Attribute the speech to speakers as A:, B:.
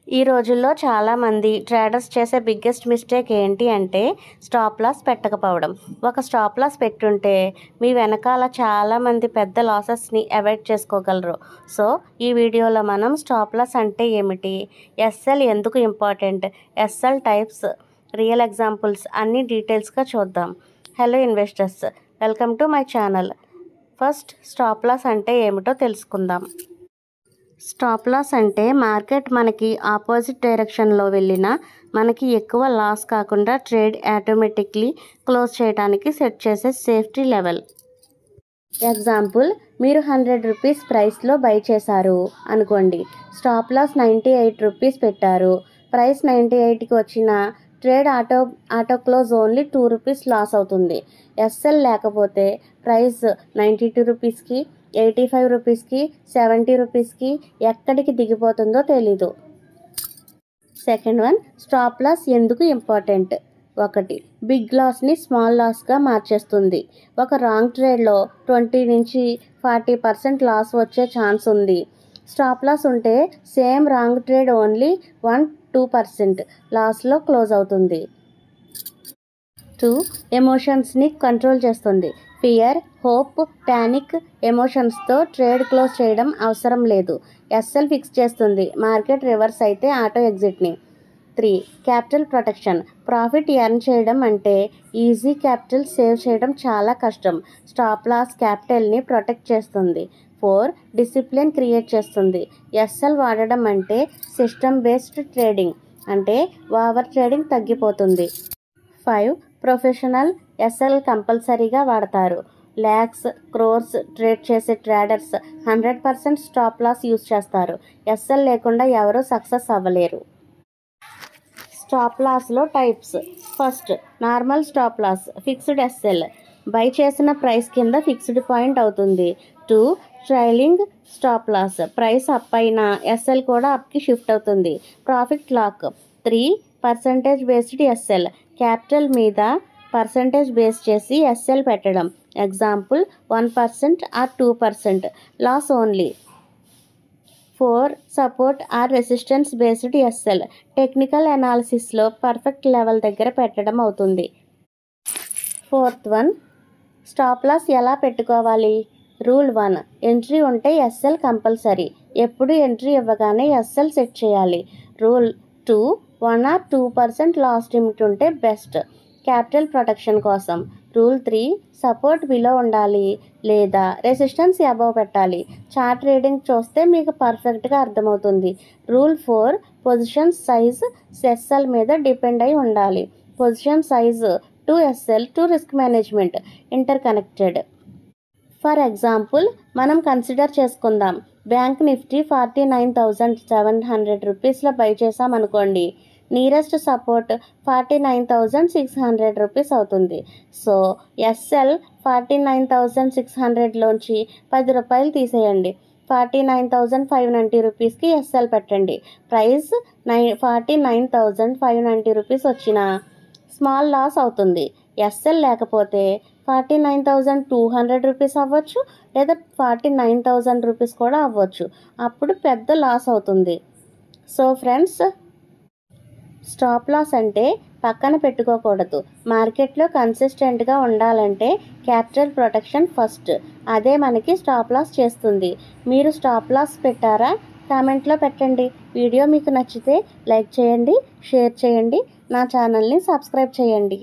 A: ఈ రోజుల్లో చాలామంది ట్రేడర్స్ చేసే బిగ్గెస్ట్ మిస్టేక్ ఏంటి అంటే స్టాప్ లాస్ పెట్టకపోవడం. ఒక స్టాప్ లాస్ పెట్టుంటే మీ వెనకాల చాలామంది పెద్ద లాసెస్ని అవాయిడ్ చేసుకోగలరు. సో ఈ వీడియోలో మనం స్టాప్ లాస్ అంటే ఏమిటి, ఎస్ఎల్ ఎందుకు important, SL types, real examples అన్ని డీటెయిల్స్గా చూద్దాం. Hello investors, welcome to my channel. First stop loss అంటే ఏమిటో తెలుసుకుందాం. స్టాప్ లాస్ అంటే మార్కెట్ మనకి ఆపోజిట్ డైరెక్షన్లో వెళ్ళినా మనకి ఎక్కువ లాస్ కాకుండా ట్రేడ్ ఆటోమేటిక్లీ క్లోజ్ చేయడానికి సెట్ చేసే సేఫ్టీ లెవెల్. ఎగ్జాంపుల్, మీరు 100 రూపీస్ ప్రైస్లో బై చేశారు అనుకోండి. స్టాప్ లాస్ 98 రూపీస్ పెట్టారు. ప్రైస్ 98కి వచ్చిన trade auto close only 2 rupees loss అవుతుంది. ఎస్ఎల్ లేకపోతే ప్రైస్ 92 రూపీస్కి, 85 రూపీస్కి, 70 రూపీస్కి ఎక్కడికి దిగిపోతుందో తెలీదు. సెకండ్ వన్, స్టాప్ లాస్ ఎందుకు ఇంపార్టెంట్. ఒకటి, బిగ్ లాస్ని స్మాల్ లాస్గా మార్చేస్తుంది. ఒక రాంగ్ ట్రేడ్లో 20 నుంచి 40% లాస్ వచ్చే ఛాన్స్ ఉంది. స్టాప్ లాస్ ఉంటే సేమ్ రాంగ్ ట్రేడ్ ఓన్లీ 1-2% లాస్లో క్లోజ్ అవుతుంది. 2, ఎమోషన్స్ని కంట్రోల్ చేస్తుంది. ఫియర్, హోప్, ప్యానిక్ ఎమోషన్స్తో ట్రేడ్ క్లోజ్ చేయడం అవసరం లేదు. ఎస్ఎల్ ఫిక్స్ చేస్తుంది. మార్కెట్ రివర్స్ అయితే ఆటో ఎగ్జిట్ని. 3, క్యాపిటల్ ప్రొటెక్షన్. ప్రాఫిట్ ఎర్న్ చేయడం అంటే ఈజీ, క్యాపిటల్ సేవ్ చేయడం చాలా కష్టం. స్టాప్ లాస్ క్యాపిటల్ని ప్రొటెక్ట్ చేస్తుంది. 4, డిసిప్లిన్ క్రియేట్ చేస్తుంది. ఎస్ఎల్ వాడడం అంటే సిస్టమ్ బేస్డ్ ట్రేడింగ్, అంటే ఓవర్ ట్రేడింగ్ తగ్గిపోతుంది. 5, ప్రొఫెషనల్. ఎస్ఎల్ కంపల్సరీగా వాడతారు. ల్యాక్స్, క్రోర్స్ ట్రేడ్ చేసే ట్రేడర్స్ 100% స్టాప్ లాస్ యూజ్ చేస్తారు. ఎస్ఎల్ లేకుండా ఎవరూ సక్సెస్ అవ్వలేరు. స్టాప్ లాస్లో types. First, normal stop loss, fixed SL. Buy చేసిన ప్రైస్ కింద ఫిక్స్డ్ పాయింట్ అవుతుంది. 2, trailing stop loss. Price up అయినా ఎస్ఎల్ కూడా అప్కి షిఫ్ట్ అవుతుంది. Profit lock. 3, percentage based SL. Capital మీద పర్సంటేజ్ బేస్ చేసి ఎస్ఎల్ పెట్టడం. Example, 1% or 2% loss only. 4, support or resistance based SL. Technical అనాలిసిస్లో పర్ఫెక్ట్ లెవెల్ దగ్గర పెట్టడం అవుతుంది. ఫోర్త్ వన్, స్టాప్ లాస్ ఎలా పెట్టుకోవాలి. రూల్ 1, ఎంట్రీ ఉంటే ఎస్ఎల్ కంపల్సరీ. ఎప్పుడు ఎంట్రీ ఇవ్వగానే ఎస్ఎల్ సెట్ చేయాలి. రూల్ 2, 1 or 2% లాస్ లిమిట్ ఉంటే బెస్ట్, క్యాపిటల్ ప్రొటెక్షన్ కోసం. రూల్ 3, సపోర్ట్ బిలో ఉండాలి లేదా రెసిస్టెన్స్ అబవ్ పెట్టాలి. చార్ట్ రీడింగ్ చూస్తే మీకు పర్ఫెక్ట్గా అర్థమవుతుంది. రూల్ 4, పొజిషన్ సైజ్ ఎస్ఎల్ మీద డిపెండ్ అయి ఉండాలి. Position size to SL to risk management interconnected. For example, మనం కన్సిడర్ చేసుకుందాం. బ్యాంక్ నిఫ్టీ 49,700 రూపీస్లో బై చేసామనుకోండి. నియరెస్ట్ సపోర్ట్ 49,600 రూపీస్ అవుతుంది. సో ఎస్ఎల్ 49,600లోంచి 10 రూపాయలు తీసేయండి. 49,590 రూపీస్కి ఎస్ఎల్ పెట్టండి. ప్రైస్ 49,590 రూపీస్ వచ్చిన స్మాల్ లాస్ అవుతుంది. ఎస్ఎల్ లేకపోతే 49,200 రూపీస్ అవ్వచ్చు, లేదా 49,000 రూపీస్ కూడా అవ్వచ్చు. అప్పుడు పెద్ద లాస్ అవుతుంది. సో ఫ్రెండ్స్, స్టాప్ లాస్ అంటే పక్కన పెట్టుకోకూడదు. మార్కెట్లో కన్సిస్టెంట్గా ఉండాలంటే క్యాపిటల్ ప్రొటెక్షన్ ఫస్ట్. అదే మనకి స్టాప్ లాస్ చేస్తుంది. మీరు స్టాప్ లాస్ పెట్టారా? కామెంట్లో పెట్టండి. వీడియో మీకు నచ్చితే లైక్ చేయండి, షేర్ చేయండి, నా ఛానల్ని సబ్స్క్రైబ్ చేయండి.